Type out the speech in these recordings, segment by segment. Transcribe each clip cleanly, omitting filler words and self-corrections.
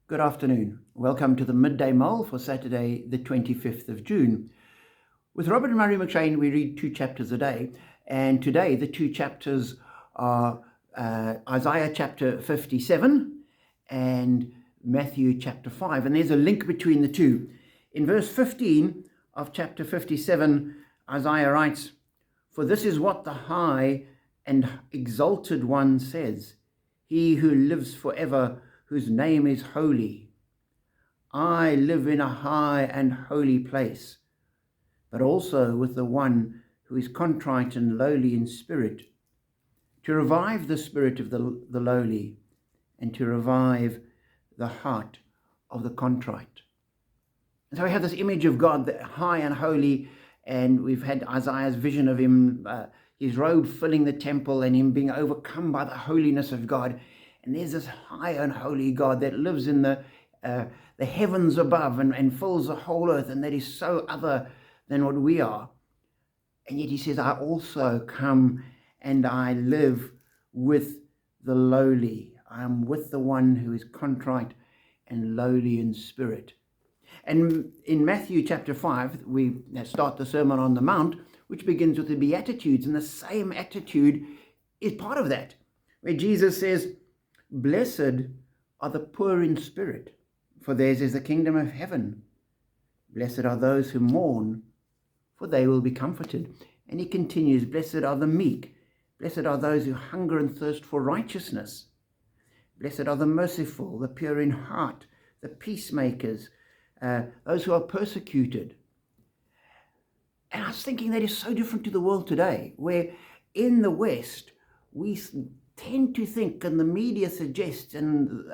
Good afternoon. Welcome to the Midday Mull for Saturday, the 25th of June. With Robert and Murray McShane, we read 2 chapters a day, and today the 2 chapters are Isaiah chapter 57 and Matthew chapter 5, and there's a link between the two. In verse 15 of chapter 57, Isaiah writes, "For this is what the high and exalted one says, he who lives forever, whose name is holy. I live in a high and holy place, but also with the one who is contrite and lowly in spirit, to revive the spirit of the lowly, and to revive the heart of the contrite." And so we have this image of God, the high and holy, and we've had Isaiah's vision of him, his robe filling the temple and him being overcome by the holiness of God. And there's this high and holy God that lives in the heavens above and fills the whole earth, and that is so other than what we are. And yet he says, I also come and I live with the lowly. I am with the one who is contrite and lowly in spirit. And in Matthew chapter 5, we start the Sermon on the Mount, which begins with the Beatitudes, and the same attitude is part of that, where Jesus says, "Blessed are the poor in spirit, for theirs is the kingdom of heaven. Blessed are those who mourn, for they will be comforted." And he continues, "Blessed are the meek. Blessed are those who hunger and thirst for righteousness. Blessed are the merciful, the pure in heart, the peacemakers, those who are persecuted." And I was thinking that is so different to the world today, where in the West, we tend to think, and the media suggests, and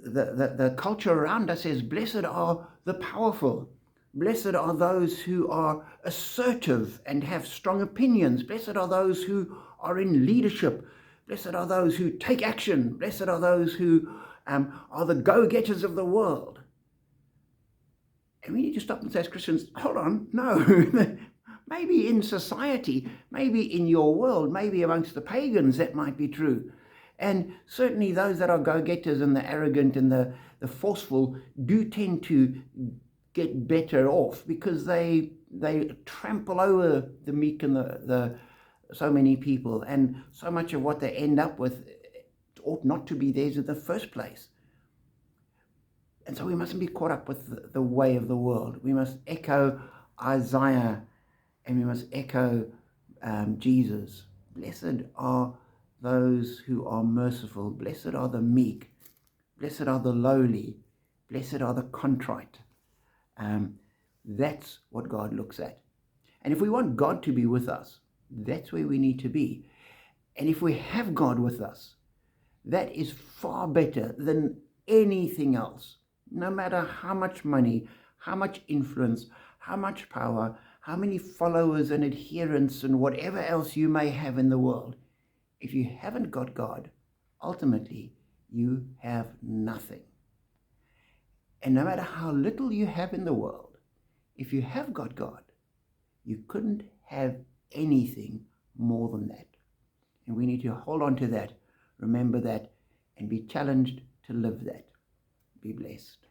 the culture around us says, blessed are the powerful. Blessed are those who are assertive and have strong opinions. Blessed are those who are in leadership. Blessed are those who take action. Blessed are those who are the go-getters of the world. And we need to stop and say as Christians, hold on, no. Maybe in society, maybe in your world, maybe amongst the pagans, that might be true. And certainly those that are go-getters and the arrogant and the forceful do tend to get better off, because they trample over the meek and the so many people, and so much of what they end up with ought not to be theirs in the first place. And so we mustn't be caught up with the way of the world. We must echo Isaiah, and we must echo Jesus. Blessed are those who are merciful. Blessed are the meek. Blessed are the lowly. Blessed are the contrite. That's what God looks at. And if we want God to be with us, that's where we need to be. And if we have God with us, that is far better than anything else. No matter how much money, how much influence, how much power, how many followers and adherents and whatever else you may have in the world, if you haven't got God, ultimately you have nothing. And no matter how little you have in the world, if you have got God, you couldn't have anything more than that. And we need to hold on to that, remember that, and be challenged to live that. Be blessed.